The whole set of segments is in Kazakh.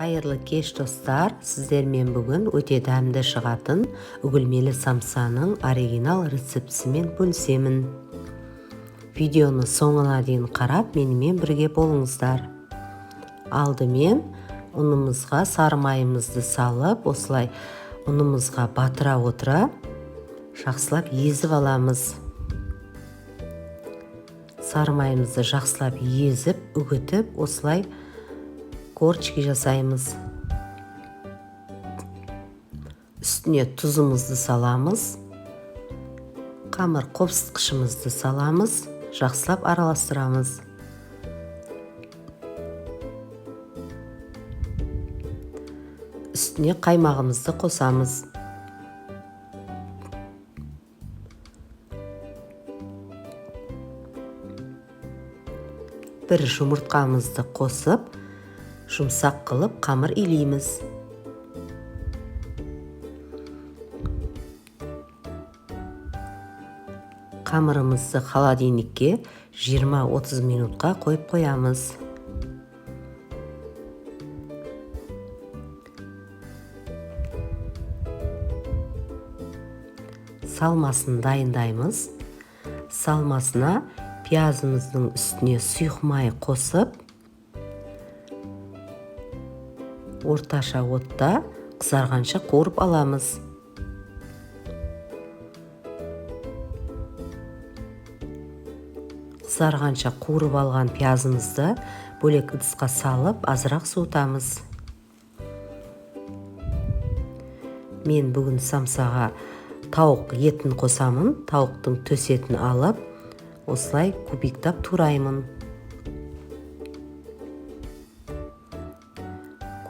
Қайырлы кеш достар, сіздермен бүгін өте дәмді шығатын үгілмелі самсаның оригинал рецептісімен бөлісемін. Видеоны соңына дейін қарап, менімен бірге болыңыздар. Алдымен ұнымызға сары майымызды салып, осылай ұнымызға батыра отыра, жақсылап езіп аламыз. Сары майымызды жақсылап езіп, үгітіп, осылай корочки жасаймыз. Үстіне тұзымызды саламыз. Қамыр қопсытқышымызды саламыз. Жақсылап араластырамыз. Үстіне қаймағымызды қосамыз. Бір жұмыртқамызды қосып, жұмсақ қылып қамыр илейміз. Қамырымызды холодильникке 20-30 минутқа қойып қоямыз. Салмасын дайындаймыз. Салмасына пиязымыздың үстіне сұйық май қосып, орташа отта қызарғанша қуырып аламыз. Қызарғанша қуырып алған пиязымызды бөлек ыдысқа салып, азырақ суытамыз. Мен бүгін самсаға тауық етін қосамын. Тауықтың төс етін алып, осылай кубиктап тураймын.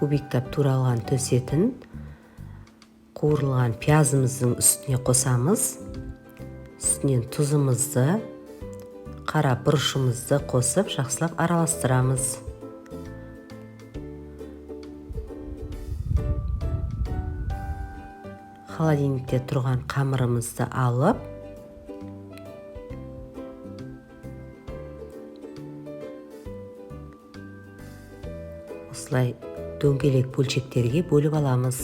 Кубиктап туралған төс етін қуырылған пиязымыздың үстіне қосамыз. Үстінен тұзымызды, қара бұрышымызды қосып, жақсылап араластырамыз. Холодильникте тұрған қамырымызды алып, осылай дөңгелек бөлшектерге бөліп аламыз.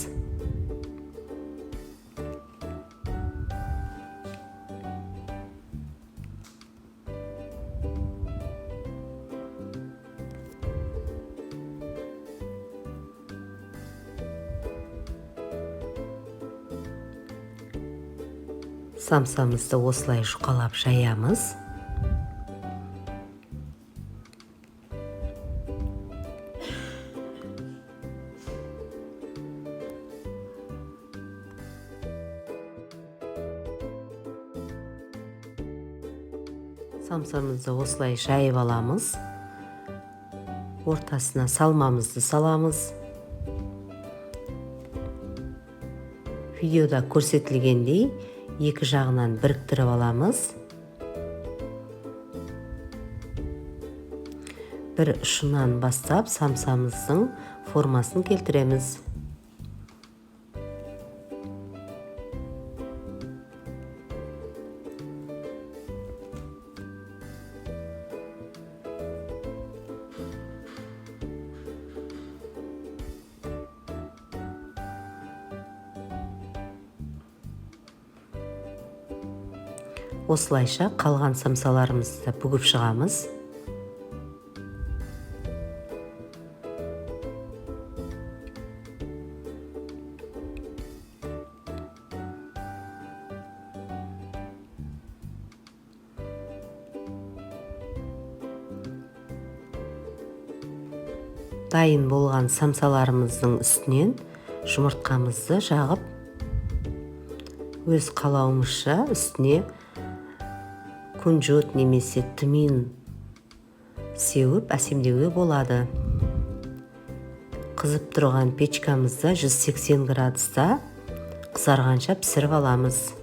Самсамызды осылай жұқалап жаямыз. Самсамызды осылай жайып аламыз. Ортасына салмамызды саламыз. Видеода көрсетілгендей, екі жағынан біріктіріп аламыз. Бір ұшынан бастап самсамыздың формасын келтіреміз. Осылайша қалған самсаларымызды бүгіп шығамыз. Дайын болған самсаларымыздың үстінен жұмыртқамызды жағып, өз қалауымызша үстіне күнжіт немесе тмин сеуіп әсемдеуге болады. Қызып тұрған печкамызда 180 градуста қызарғанша пісіріп аламыз.